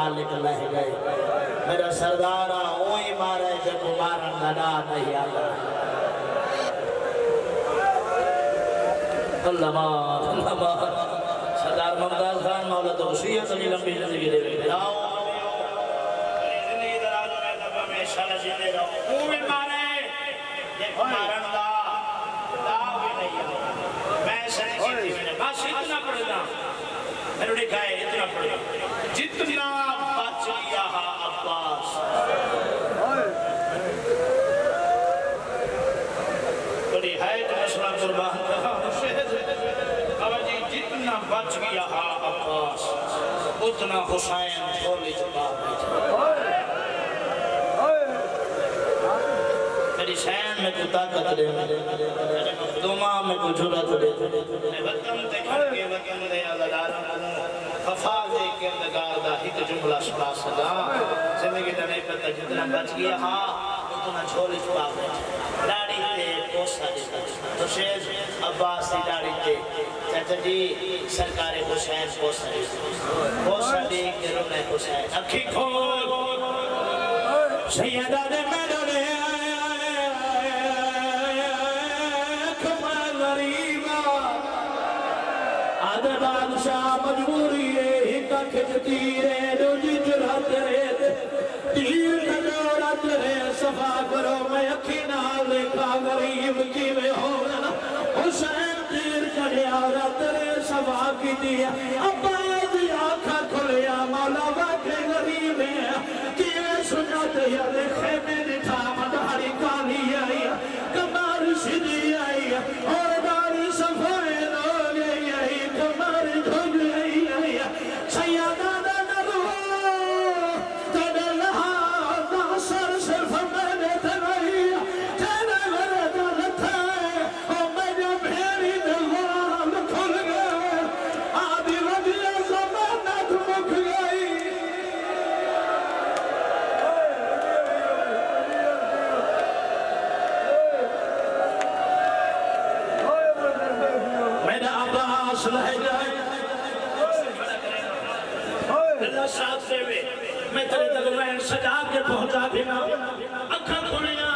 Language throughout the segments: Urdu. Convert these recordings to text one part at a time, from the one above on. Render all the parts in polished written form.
مالک لہ گئے میرا سردارہ اوہی مارے جب مارن لڑا نہیں آتا اللہ مار سردار ممتاز خان مولا توسیعت علی لمبی زندگی دے رہے لاؤ زندگی دراز میں دبا میں شالا جیتے رہو اوہی مارے جب مارن دا بھی نہیں آتا میں سنگی میں نے بس اتنا پڑھ دا میں نے کہا ہے اتنا پڑھ جتنا بچ گیا عباس بڑی حیت مسئلہ قربان کہا جی جتنا بچ گیا عباس اتنا حسین کھولی چکا میری شین میں کو طاقت دے دماغ میں کو جھرت دے وطن تے کھڑ کے وطن دے آزادار خفاظ کردگار دا ہی تو جملہ شبا صدا زندگی دا نہیں پتہ جتنا بچ گیا اتنا چھولی چکا داڑی تے پوسا دیتا تو شیز عباس دی داڑی تے چاہتا جی سرکار حسین پوسا دے کے رمہ حسین اکھی کھول سیدہ دے میرے لے آدھے بادشاہ مجبوری ہے ہکا کھجتی رہے روجی جرات رہے تیر کھجورات رہے صفا کرو میں اکھینا دیکھا غریب کی میں ہونا حسین تیر کھجورات رہے صفا کی دیا عباس آنکھا کھلیا مولا واقع غریب ہے کیوے سنت یا لکھے میں نٹھا مداری کالی آئی کمار شدی آئی اور داری صفائے میں تیرے تقوین سجا کے پہنچا دینا اکھا کھولیاں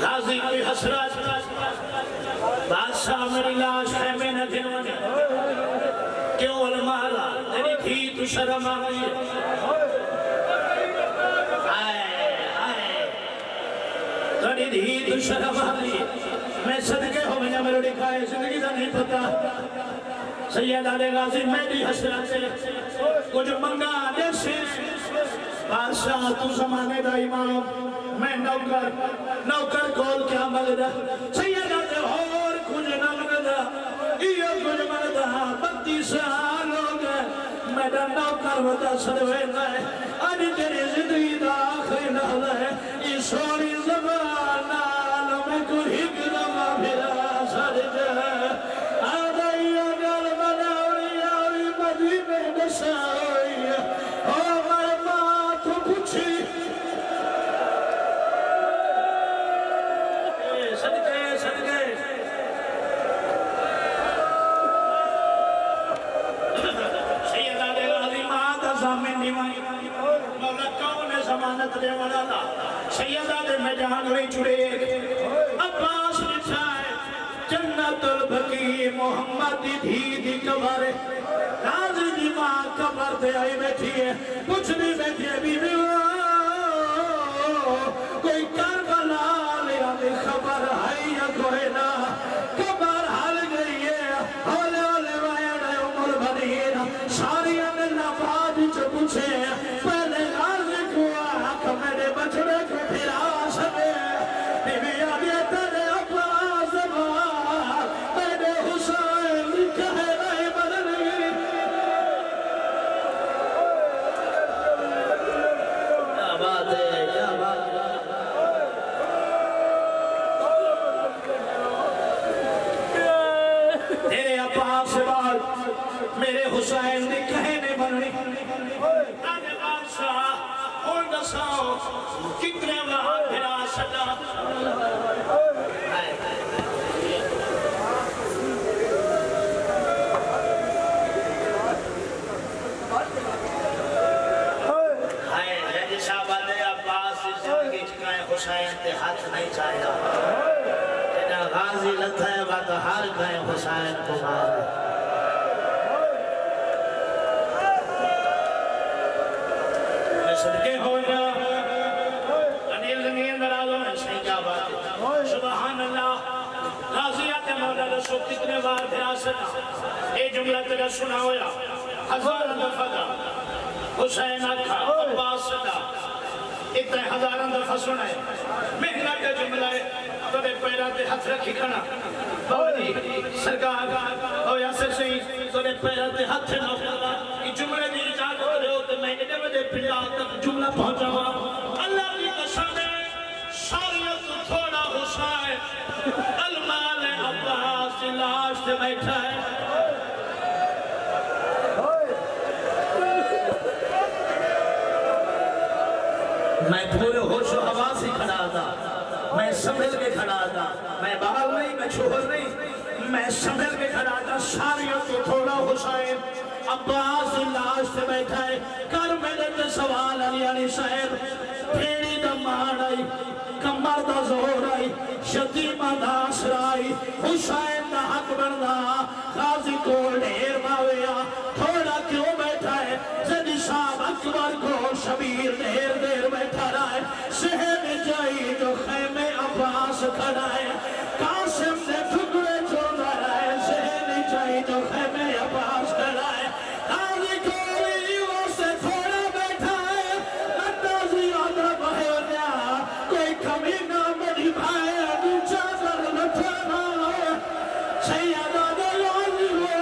غازی کوئی حسرات بادشاہ میری لاش ہے میں نہ گنوانے کیوں المالا تیری تھی تو شرم آئی آئے تیری تھی تو شرم آئی میں صدقے ہو میں میرے لکھائے زندگی دا نہیں پتا سید آلے غازی میں بھی حسرات سے کچھ منگا دے سے بادشاہ تو زمانے دا امام میں نوکر کول کیا مگدہ سید آلے اور کچھ نہ مگدہ یہ کچھ مگدہ 32 سال ہو گئے میرا نوکر ودا سروے ہے آج تیری زندگی دا آخری لحظہ ہے یہ سوری زبان آلو میں کو ہکرم پھرا سر جائے سائی اور میں بات پوچھی صدقے سید آلے غازی ماں زامن دیوائی مولا کون ضمانت دے والا سید آلے میں جہاں گئی چھڑے عباس بچھائے جنت البقی محمد دی کبارے غازی جی ماں کبر دے آئی بیٹھی ہے کچھ نہیں بیٹھی ہے بی بی کوئی کربلا لیا دی خبر ہے یا کوئی نہ کبر حل گئی ہے ہولے ہولے وائن عمر بنینا ساری انہا بعد جو پوچھے پہلے غازی کو آکھ میرے بچڑے کو پھرا سکے بی بی آبی تیرے عباس بار میرے حسین کہے نہیں بدلی تیرے عباس بار میرے حسین نے کہنے بننی آنے بادشاہ اور دساؤ کتنے وہاں پھرا سکا صدقے ہو جا انیل زمین درازوں میں صحیح کیا بات ہے سبحان اللہ غازیات مولا رسول کتنے بار پھر آسنا اے جملہ تیرا سنا ہویا ہزاران دفعہ حسین اکھا عباس صدا اتنے ہزاران دفعہ سنا ہے محنت کا جملہ ہے تو نے پیرا تے ہاتھ رکھی کھنا بابا سرکار او یاسر سے تو نے پیرا تے ہاتھ نوکلا یہ جملے دی اجازت کرے ہو تو میں ادھے مدے پھنڈا تک جملہ پہنچا ہوا اللہ کی قسم ہے شاریت تھوڑا حسین المال عباس لاش سے بیٹھا ہے میں پورے ہوش و حواس ہی کھڑا تھا میں سنبھل کے کھڑا تھا میں بال نہیں میں چھوڑ نہیں میں سنبھل کے کھڑا تھا شاریت تو تھوڑا حسین عباس لاش سے بیٹھا ہے کر میرے تے سوال علی صاحب پھیڑی دا مار آئی کمر دا زور آئی شتیمہ دا اثر آئی حسین دا حق بردہ غازی کو ڈھیر باویا تھوڑا کیوں بیٹھا ہے زدی صاحب اکبر کو شبیر ڈھیر دیر بیٹھا رہا ہے سہن جائی جو خیمے عباس کھڑا ہے قاسم نے ٹھکڑے چھوڑ رہا ہے سہن جائی جو خیمے عباس کھڑا ہے غازی کو لیوں سے تھوڑا بیٹھا ہے اندازی آدھا بہنیا کوئی کمی نہ میری بھائی ادو چادر لٹھانا سیدہ دلوازی ہو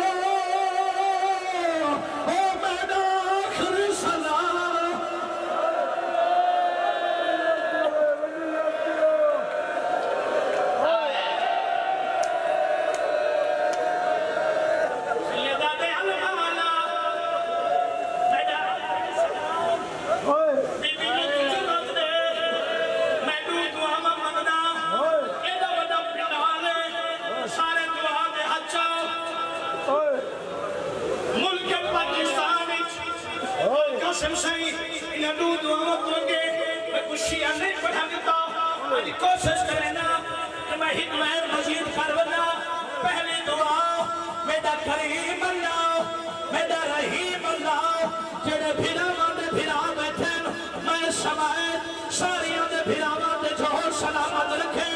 او میرا آخری سلام سیدہ دلوالا میرا بی بی نے ضرورت دے میں دعا مانگدا ایڈا وڈا پنڈال سارے دعا دے ہاتھ چاؤ ملک پاکستان قسم سے انہوں دعا مانگے میں کچھ نہیں پڑھا دیتا آج کوشش کرنا کہ میں ہدمیر مزید کرنا پہلی دعا میرا کریم اللہ میرا رحیم اللہ جڑے بھیرا بیٹھے میں سمائے ساریاں دے بھیراواں دے جوہر سلامت رکھے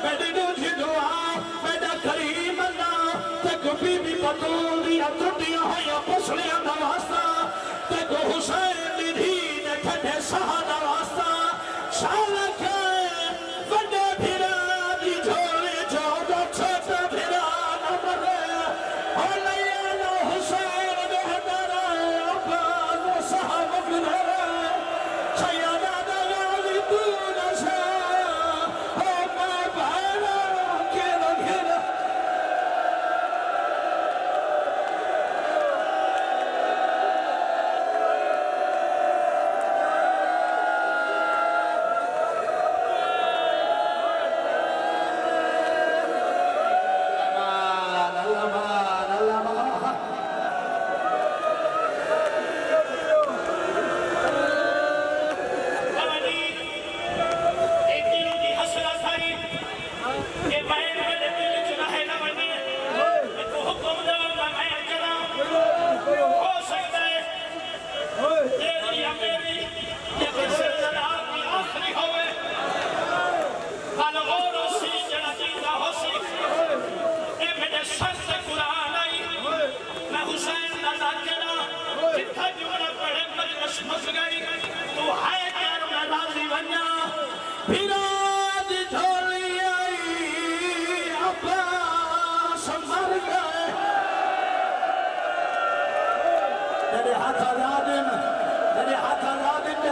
میری دوجی دعا میرا کریم اللہ تے کو بی بی بطول دیا ٹوٹیاں ہویا پسلیاں دا واسطہ تے کو حسین دی دھی نے ٹھڈے سہا دا واسطہ شالک وڈے بھیرا دی جھولی جو دو چھوٹا بھیرا نہ مرے اور لیا نو حسین دے ہدارا عباس و صحابہ بھیرا سیدہ دلالی تو نشا او میں بھیرا کیرا گھیرا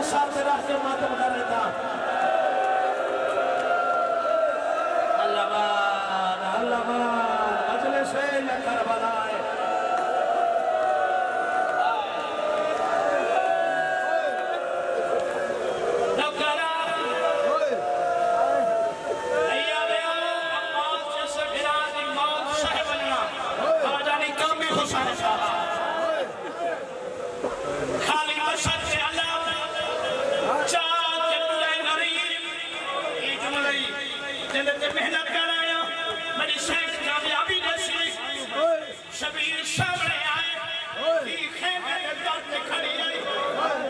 ساتھ رہ کے ماتم کر لیتا اللہ مان مجلس یا کربلا ہے محنت کر آیا میری شیخ کامیابی جیسی سامنے آئے تھی خیمے میں درد کھڑی آئی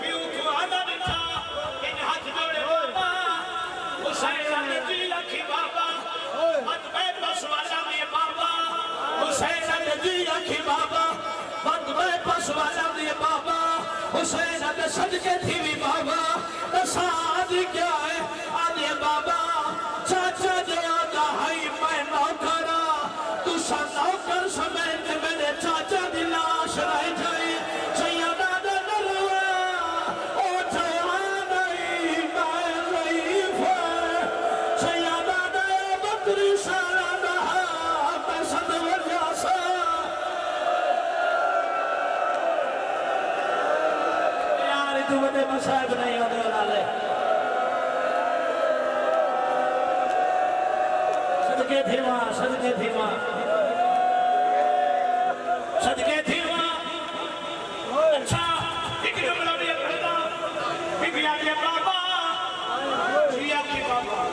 پیو کو آدھا نٹھا ان ہاتھ جوڑے بابا حسین نے جی رکھی بابا مت میں پسوالا میں بابا حسین نے جی رکھی بابا مت میں پسوالا میں بابا حسین نے صدقے تھی بھی بابا نساد کیا ہے آدھے بابا چاچا جے آدھا ہائی میں نوکرا تو سا نوکر سمیت میرے چاچا دی لاش رہ جائی سیدہ دے نلوہ او جوانائی میں ضعیف ہے سیدہ دے بکری سارا رہا میں صد وجہ سا یاری تو بڑے مسائب نہیں ہونے والے صدقے تھی ماں صدقے تھی ماں صدقے تھی ماں اچھا ایک جملہ بھی پڑھتا بی بی آگے بابا جی آگے بابا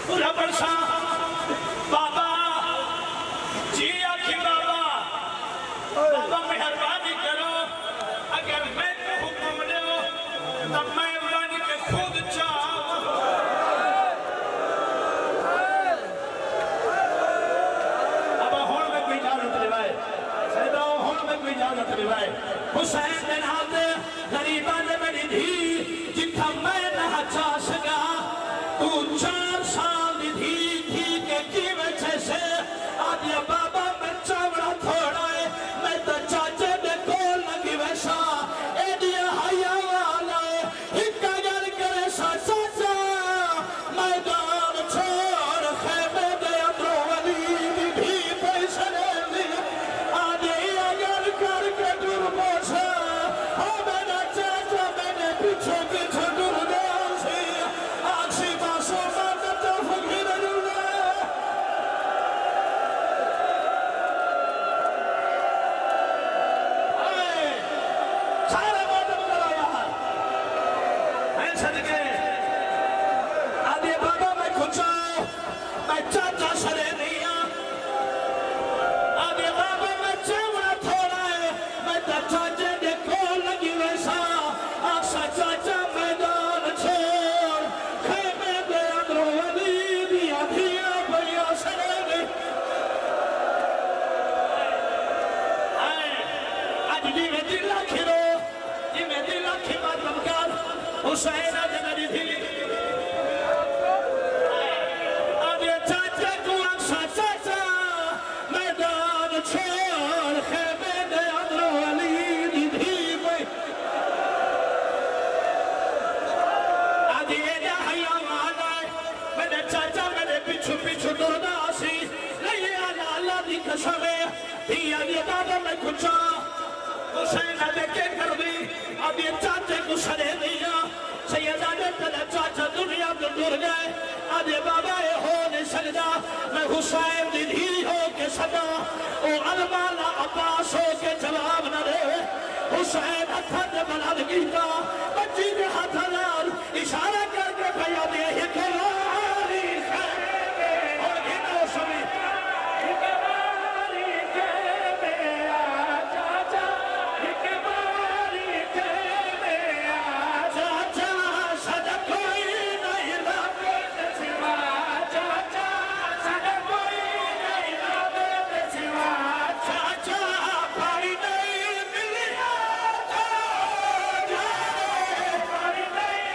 پورا برسا بابا جی آگے بابا بابا مہربانی کرو اگر میں نے حکم دے ہو تب میں ورانی کے خود چاہوں اجازت روائے حسین دن آتے غریبان بڑی دھی جتھا میں نہ چا سکا تو 4 سال دھی تھی کہ کی وجہ سے آدھیا بابا میں چاوڑا تھوڑا ہے میں تو چاچے دے کول لگی ویسا ایڈیا حیا والا ہے ایک اگر کرے سا چاچا میدان چھوڑ خیمے دے اندرو ولی بھی پیسے لے حسین آج میری دھی آدھے چاچا کو اکسا چاچا میدان چھوڑ خیمے دے اندرو علی دی دھی میں آدھے ایڈیا حیاء مانا ہے میرے چاچا میرے پیچھو پیچھو دردہ آسی لئے اللہ دی قسم ہے دھی آدھے بابا میں کچھا حسین آدھے کے کر دی آدھے چاچے کو سرے دیا سیدہ نے تلے چاچا دنیا کو دور گئے آدھے بابا اے ہو نہیں سکتا میں حسین دی دھی ہو کے صدا او علمانا عباس ہو کے جواب نہ رہے حسین ہتھا دے بلاد گیتا بچی دے ہاتھا لال اشارہ کر کے بھیا دے ہکواری خیمے اور گھنو سمی ہکواری خیمے آ چاچا ہکواری خیمے آ چاچا سجا کوئی نہیں رابط سوا چاچا سجا کوئی نہیں رابط سوا چاچا بھائی نہیں ملیا چاچا بھائی نہیں